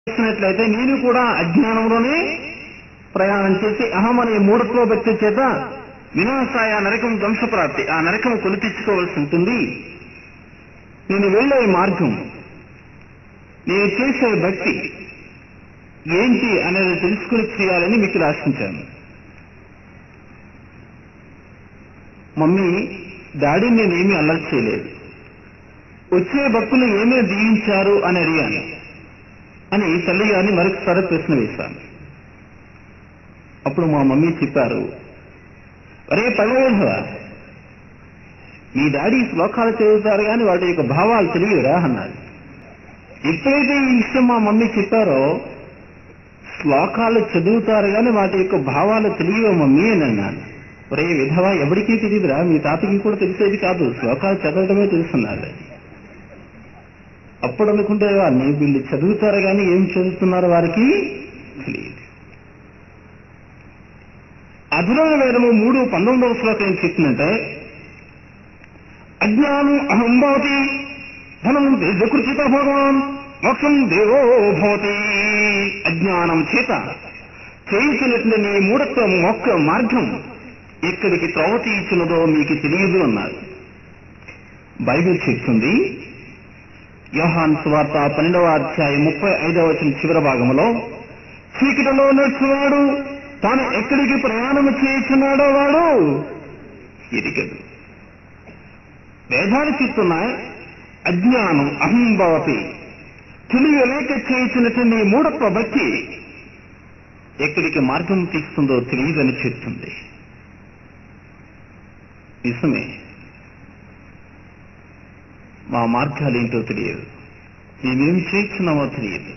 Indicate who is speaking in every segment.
Speaker 1: చేసినట్లయితే నేను కూడా అజ్ఞానంలోనే ప్రయాణం చేసి అహం అనే మూఢత్వ భక్తి చేత వినాశాయ నరకం ధ్వంసప్రాప్తి, ఆ నరకం కొని తెచ్చుకోవాల్సి ఉంటుంది. నేను వెళ్లే మార్గం, నేను చేసే భక్తి ఏంటి అనేది తెలుసుకుని చేయాలని మీకు రాసించాను. మమ్మీ డాడీ నేనేమీ అల్లరి చేయలేదు, వచ్చే భక్తులు ఏమీ దీవించారు అని అడిగాను అని తల్లి గారిని మరొకసారి ప్రశ్న వేశాను. అప్పుడు మా మమ్మీ చెప్పారు, అరే పడవేధవ, మీ డాడీ శ్లోకాలు చదువుతారు కానీ వాటి యొక్క భావాలు తెలియరా అన్నారు. ఎప్పుడైతే ఈ విషయం మా మమ్మీ చెప్పారో, శ్లోకాలు చదువుతారు కానీ వాటి యొక్క భావాలు తెలియవో మమ్మీ అని అన్నాను. ఒరే విధవ, ఎవరికీ తెలియదురా, మీ తాతకి కూడా తెలిసేది కాదు, శ్లోకాలు చదవడమే తెలుస్తున్నారు. అప్పుడు అనుకుంటే వాడిని వీళ్ళు చదువుతారు కానీ ఏం చదువుతున్నారో వారికి తెలియదు. అధునా వేదము 3:19 శ్లోకం ఏం చెప్తుందంటే, అజ్ఞానం అహం భవతి ధనం దేశకృచిత భగవాన్ మోక్షం దేవో భవతి. అజ్ఞానం చేత చేయించినట్లు నీ మూఢత్వ మోక్ష మార్గం ఎక్కడికి త్రోవ తీయించినదో మీకు తెలియదు అన్నారు. బైబిల్ చెప్తుంది, యోహాను సువార్త 12వ అధ్యాయం 35వ వచనం చివరి భాగంలో, చీకటిలో నడుచువాడు తాను ఎక్కడికి ప్రయాణం చేస్తున్నాడో వాడు ఎరిగడు. వేదాలు చెప్తున్నాయి, అజ్ఞానం అహం భవతి, తెలియలేక చేయించినటువంటి మూఢత్వ భక్తి ఎక్కడికి మార్గం తీస్తుందో తెలియదని చెప్తుంది. నిజమే, మా మార్గాలేంటో తెలియదు, మేమేమి చేస్తున్నామో తెలియదు,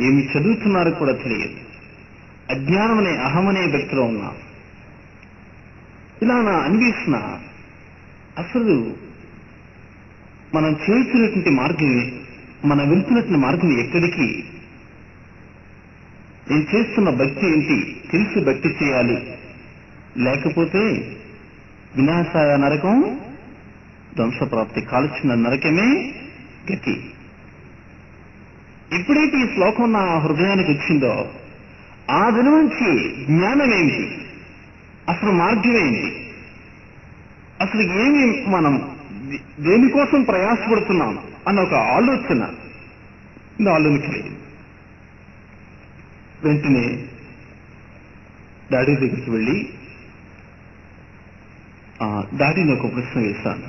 Speaker 1: ఏమి చదువుతున్నారో కూడా తెలియదు. అజ్ఞానమనే అహమనే భక్తిలో ఉన్నాం. ఇలా నా అన్వేషణ అసలు మనం చేస్తున్నటువంటి మార్గం, మనం వెళ్తున్నటువంటి మార్గం ఎక్కడికి, నేను చేస్తున్న భక్తి ఏంటి తెలిసి భక్తి చేయాలి, లేకపోతే వినాశాయ నరకం ధ్వంసప్రాప్తి, కాల్చిన నరకమే గతి. ఎప్పుడైతే ఈ శ్లోకం నా హృదయానికి వచ్చిందో, ఆ దిన నుంచి జ్ఞానం ఏంటి, అసలు మార్గం ఏంటి, అసలు ఏమి మనం దేనికోసం ప్రయాసపడుతున్నాం అన్న ఒక ఆలోచన నాలోని కలిగింది. వెంటనే డాడీ దగ్గరికి వెళ్ళి డాడీని ఒక ప్రశ్న వేశాను.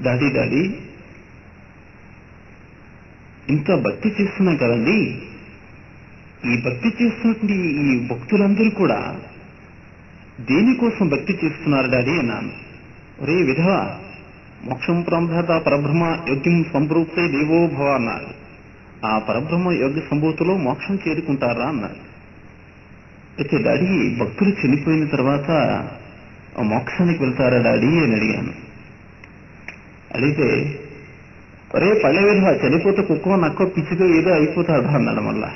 Speaker 1: డాడీ ఇంత భక్తి చేస్తున్నాం కదండి, ఈ భక్తి చేస్తున్నటువంటి ఈ భక్తులందరూ కూడా దేనికోసం భక్తి చేస్తున్నారు డాడీ అన్నాను. ఒరే విధవ, మోక్షం ప్రధాత పరబ్రహ్మ యోగ్యం సంప్రూప్తే దేవో భవ అన్నారు. ఆ పరబ్రహ్మ యోగ్య సంభూతిలో మోక్షం చేరుకుంటారా అన్నారు. అయితే డాడీ భక్తులు చనిపోయిన తర్వాత మోక్షానికి వెళ్తారా డాడీ అని అడిగాను. అడిగితే, ఒరే పళ్ళ విధవ, చనిపోతే కుక్కో నక్కో పిచ్చిగా ఏదో అయిపోతాడా అన్నాడు. మళ్ళా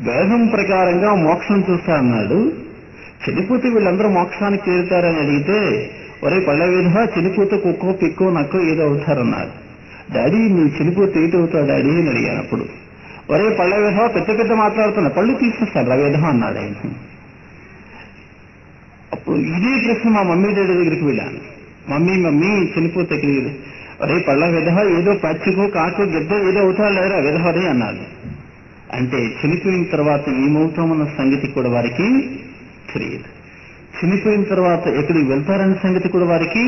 Speaker 1: వేదం ప్రకారంగా మోక్షం చూస్తా అన్నాడు, చనిపోతే వీళ్ళందరూ మోక్షానికి చేరుతారని అడిగితే, ఒరే పళ్ళ విధవ, చనిపోతే కుక్కో పిక్కో నక్కో ఏదో అవుతారన్నారు. డాడీ నువ్వు చనిపోతే ఏటవుతావు డాడీ అని అడిగాను. అప్పుడు ఒరే పళ్ళ విధవ, పెద్ద మాట్లాడుతున్నా, పళ్ళు తీసేస్తాడు విధవ అన్నాడు ఆయన. అప్పుడు ఇదే ప్రశ్న మా మమ్మీ డాడీ దగ్గరికి వెళ్ళాను. మమ్మీ చనిపోతే ఎక్కడికి, ఒరే పళ్ళ విధవ, ఏదో పచ్చికో కాకో గిద్దో ఏదో అవుతాడు లేరా విధవరే అన్నాడు. అంటే చనిపోయిన తర్వాత ఏమవుతామన్న సంగతి కూడా వారికి తెలియదు, చనిపోయిన తర్వాత ఎక్కడికి వెళ్తారన్న సంగతి కూడా వారికి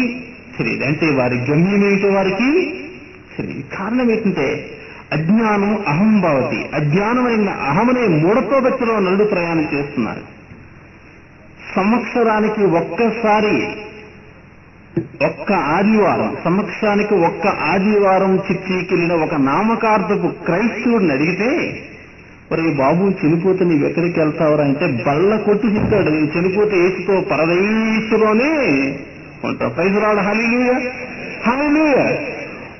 Speaker 1: తెలియదు. అంటే వారి గమ్యం ఏమిటో వారికి తెలియదు. కారణం ఏంటంటే అజ్ఞానం అహం భవతి, అజ్ఞానమైన అహమనే మూఢత్వ భక్తిలో నలుడు ప్రయాణం చేస్తున్నారు. సంవత్సరానికి ఒక్కసారి ఒక్క ఆదివారం, సంవత్సరానికి ఒక్క ఆదివారం చర్చికెళ్ళిన ఒక నామకార్థపు క్రైస్తవుడిని అడిగితే, మరి బాబు చనిపోతే నీవు ఎక్కడికి వెళ్తావరా అంటే బల్ల కొట్టి చెప్తాడు, నేను చనిపోతే ఏసుతో పరదేశంలోనే ఉంటా. ప్రైజురాడు, హల్లెలూయా హల్లెలూయా.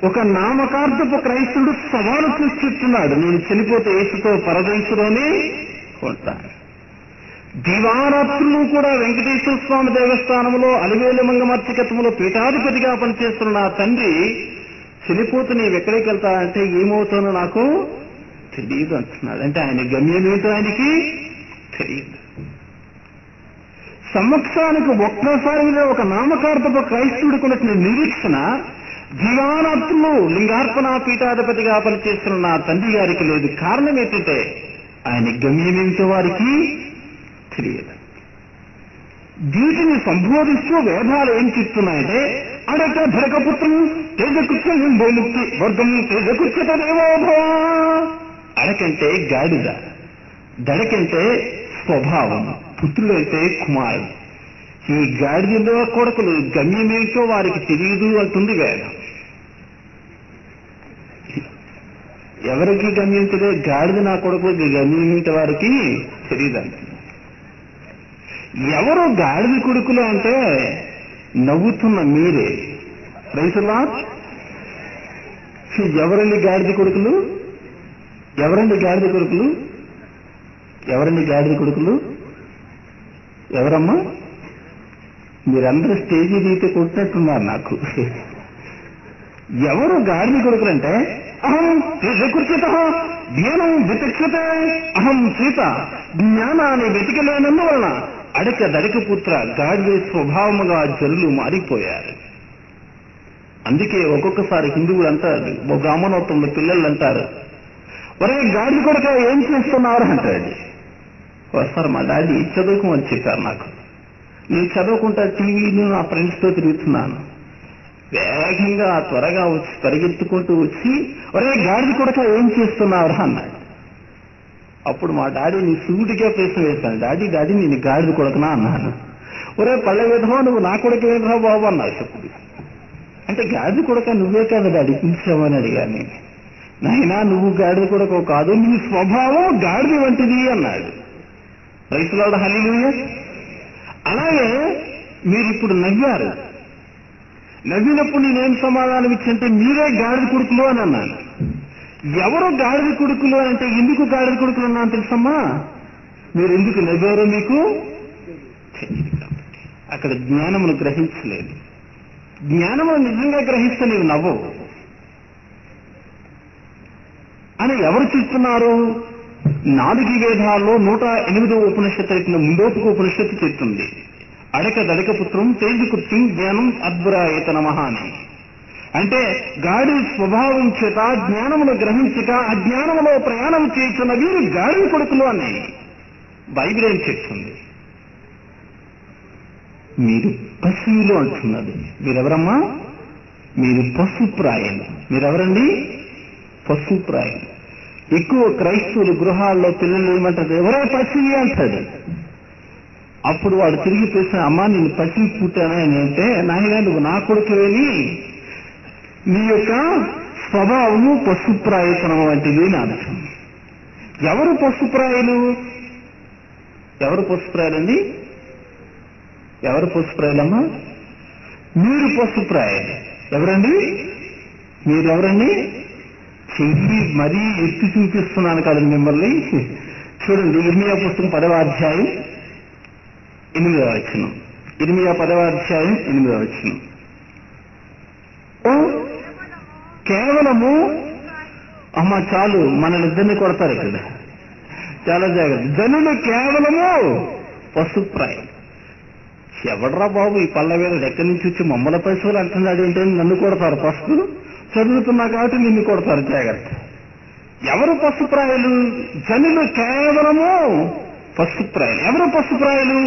Speaker 1: ఒక నామకార్థపు క్రైస్తవుడు సవాలు చూసి చెప్తున్నాడు, నేను చనిపోతే ఏసుతో పరదేశంలోనే ఉంటా. దివారాత్రులు కూడా వెంకటేశ్వర స్వామి దేవస్థానంలో అలివేలు మంగమర్చకత్వంలో పీఠాధిపతిగా పనిచేస్తున్న నా తండ్రి చనిపోతూ నీవు ఎక్కడికి వెళ్తానంటే ఏమవుతానో నాకు తెలియదు అంటున్నాడు. అంటే ఆయన గమ్యం ఏంటో ఆయనకి తెలియదు. సంవత్సరానికి ఒక్కసారిగా ఒక నామకార్థపు క్రైస్తవుడికి ఉన్నటువంటి నిరీక్షణ జీవానాత్మలు లింగార్పణ పీఠాధిపతిగా పనిచేస్తున్న నా తండ్రి గారికి లేదు. కారణం ఏంటంటే ఆయన గమ్యం ఏమిటో వారికి తెలియదు. వీటిని సంబోధిస్తూ వేదాలు ఏం చెప్తున్నాయంటే అడట భరకపుత్రం తేజకృత్యం భూముక్తి వర్గం తేజకృత్యత దేవోభవ. అడకంటే గాడిద, దడకంటే స్వభావం, పుత్రుడు అంటే కుమారుడు. ఈ గాడిదలో కొడుకులు గమ్యమేంటో వారికి తెలియదు అంటుంది వేదం. ఎవరికి గమ్యం తెలియదు? గాడిద నా కొడుకులకి గమ్యమేంటి వారికి తెలియదు అంటుంది. ఎవరు గాడిద కొడుకులు అంటే నవ్వుతున్న మీరే. రైతులా ఎవరండి గాడిద కొడుకులు? ఎవరండి గాడిద కొడుకులు? ఎవరండి గాడిద కొడుకులు? ఎవరమ్మా? మీరందరూ స్టేజీ దిగితే కొట్టినట్టున్నారు నాకు. ఎవరు గాడిద కొడుకులంటే అహం తేజకృత్యత జ్ఞానం విచక్షతే అహం సీత జ్ఞానాన్ని వెతికలేనందువలన అడక దడక పుత్ర గాడిద స్వభావముగా జనులు మారిపోయారు. అందుకే ఒక్కొక్కసారి హిందువులు అంటారు, ఒక బ్రాహ్మణోత్తంలో పిల్లలు అంటారు, ఒరే గాడిద కొడుక ఏం చేస్తున్నారు అంటాడు. ఒకసారి మా డాడీ చదువుకోమని చెప్పారు నాకు. నేను చదువుకుంటా టీవీని నా ఫ్రెండ్స్తో తిరుగుతున్నాను. వేగంగా త్వరగా వచ్చి పరిగెత్తుకుంటూ వచ్చి ఒరే గాడిద కొడుక ఏం చేస్తున్నారు అన్నాడు. అప్పుడు మా డాడీని సూటిగా ప్రశ్న వేశాను, డాడీ నేను గాడిద కొడుకునా అన్నాను. ఒరే పల్లె విధమో నువ్వు నా కొడుకు ఏంట్రా బాబు అన్నాడు. చెప్పుడు అంటే గాడిద కొడుక నువ్వే కదా డాడీ పిలిచావని అడిగాను. నాయనా నువ్వు గాడిద కొడుకు కాదు, నీ స్వభావం గాడిద వంటిది అన్నాడు. రైతులాడు హల్లెలూయా. అలాగే మీరు ఇప్పుడు నవ్వారు. నవ్వినప్పుడు నేనేం సమాధానం ఇచ్చంటే మీరే గాడిద కొడుకులు అని అన్నాను. ఎవరు గాడిద కొడుకులు అంటే ఎందుకు గాడిద కొడుకులు అన్నా తెలుసమ్మా? మీరు ఎందుకు నవ్వారో మీకు అక్కడ జ్ఞానమును గ్రహించలేదు. జ్ఞానమును నిజంగా గ్రహిస్తే నీవు నవ్వవు అని ఎవరు చెప్తున్నారు? 4 వేదాల్లో 108వ ఉపనిషత్తు ముందోపుకు ఉపనిషత్తు చెప్తుంది. అడక దడక పుత్రం తేజకృత్యం జ్ఞానం అద్భురాయత నమః అని. అంటే గాడి స్వభావం చేత జ్ఞానమును గ్రహించక అజ్ఞానములో ప్రయాణం చేస్తున్న వీరు గాడి కొడుకులు అని బైబిల్ ఏం చెప్తుంది? మీరు పశువులు అంటున్నది. మీరెవరమ్మా? మీరు పశుప్రాయులు. మీరెవరండి? పశుప్రాయులు. ఎక్కువ క్రైస్తవులు గృహాల్లో పిల్లలు ఏమంటారు? ఎవరో పశువు అంటాడు. అప్పుడు వాడు తిరిగి ప్రశ్న, అమ్మా నేను పశువు పుట్టానా అని అంటే, నాయన నువ్వు నా కొడుకుని, నీ యొక్క స్వభావము పశుప్రాయతనం వంటిది అని అర్థం. ఎవరు పశుప్రాయులు? ఎవరు పశుప్రాయులండి? ఎవరు పశుప్రాయులమ్మా? మీరు పశుప్రాయులు. ఎవరండి? మీరెవరండి? చెయ్యి మరీ ఎత్తి చూపిస్తున్నాను కదండి మిమ్మల్ని. చూడండి, ఇర్మియా పుస్తకం 10వ అధ్యాయం 8వ వచనం. ఇర్మియా 10వ అధ్యాయం 8వ వచనం. కేవలము అమ్మ చాలు, మనల్నిద్దరిని కొడతారు ఇక్కడ, చాలా జాగ్రత్త. జనులు కేవలము పశుప్రాయం. ఎవడ్రా బాబు ఈ పళ్ళ మీద ఎక్కడి నుంచి వచ్చి మమ్మల పశువులు అంటున్నాడు ఏంటని నన్ను కొడతారు. పశువులు చదువుతున్నా కాబట్టి నిన్ను కొడతారు, జాగ్రత్త. ఎవరు పశుప్రాయులు? జనులు కేవలము పశుప్రాయులు. ఎవరు పశుప్రాయులు?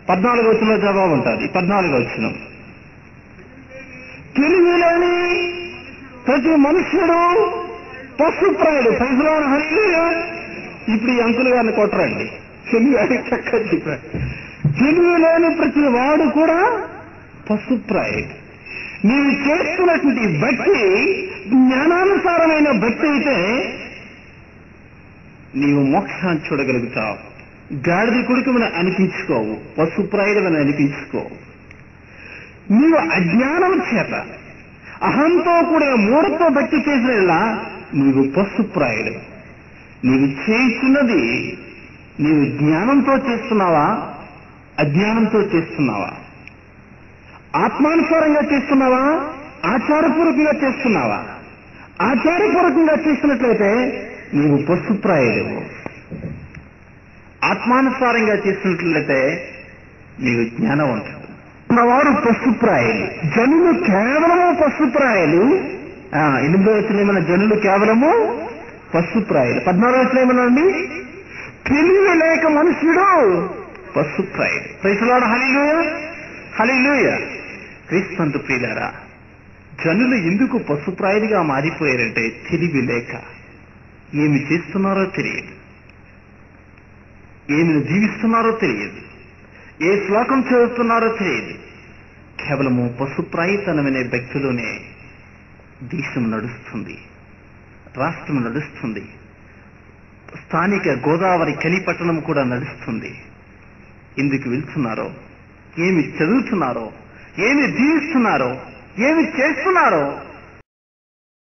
Speaker 1: 14వ వచనంలో జవాబు ఉంటుంది. 14వ వచనం, తెలివిలేని ప్రతి మనుష్యుడు పశుప్రాయుడు. పైసలోని హల్లెలూయా. ఇప్పుడు ఈ అంకులు గారిని కొట్టరండి, తెలివి చక్కగా చెప్పారు. తెలివిలేని ప్రతి వాడు కూడా పశుప్రాయుడు. నీవు చేస్తున్నటువంటి భక్తి జ్ఞానానుసారమైన భక్తి అయితే నీవు మోక్షాన్ని చూడగలుగుతావు. గాడిద కొడుకుమని అనిపించుకోవు, పశుప్రాయుడమని అనిపించుకోవు. నీవు అజ్ఞానం చేత అహంతో కూడా మూఢతో భక్తి చేసినలా నీవు పశుప్రాయుడు. నీవు చేస్తున్నది నీవు జ్ఞానంతో చేస్తున్నావా, అజ్ఞానంతో చేస్తున్నావా? ఆత్మానుసారంగా చేస్తున్నావా, ఆచారపూర్వకంగా చేస్తున్నావా? ఆచారపూర్వకంగా చేసినట్లయితే నీవు పశుప్రాయుడు. ఆత్మానుసారంగా చేసినట్లయితే నీవు జ్ఞానవంతుడు. వారు పశుప్రాయులు, జనులు కేవలము పశుప్రాయులు. 8వ వచనం ఏమన్నా, జనులు కేవలము పశుప్రాయులు. 14వ వచనం ఏమన్నాండి, తెలివి లేక మనుషుడు పశుప్రాయుడు. ప్రైసలాడు. హల్లెలూయా, హల్లెలూయా. క్రీస్తు ప్రియులారా, జనులు ఎందుకు పశుప్రాయులుగా మారిపోయారంటే తెలివి లేక. ఏమి చేస్తున్నారో తెలియదు, ఏమి జీవిస్తున్నారో తెలియదు, ఏ శ్లోకం చదువుతున్నారో తెలియదు. కేవలము పశుప్రాయితనమనే వ్యక్తిలోనే దేశం నడుస్తుంది, రాష్ట్రం నడుస్తుంది, స్థానిక గోదావరి కనిపట్టణం కూడా నడుస్తుంది. ఎందుకు వెళ్తున్నారో, ఏమి చదువుతున్నారో, ఏమి జీవిస్తున్నారో, ఏమి చేస్తున్నారో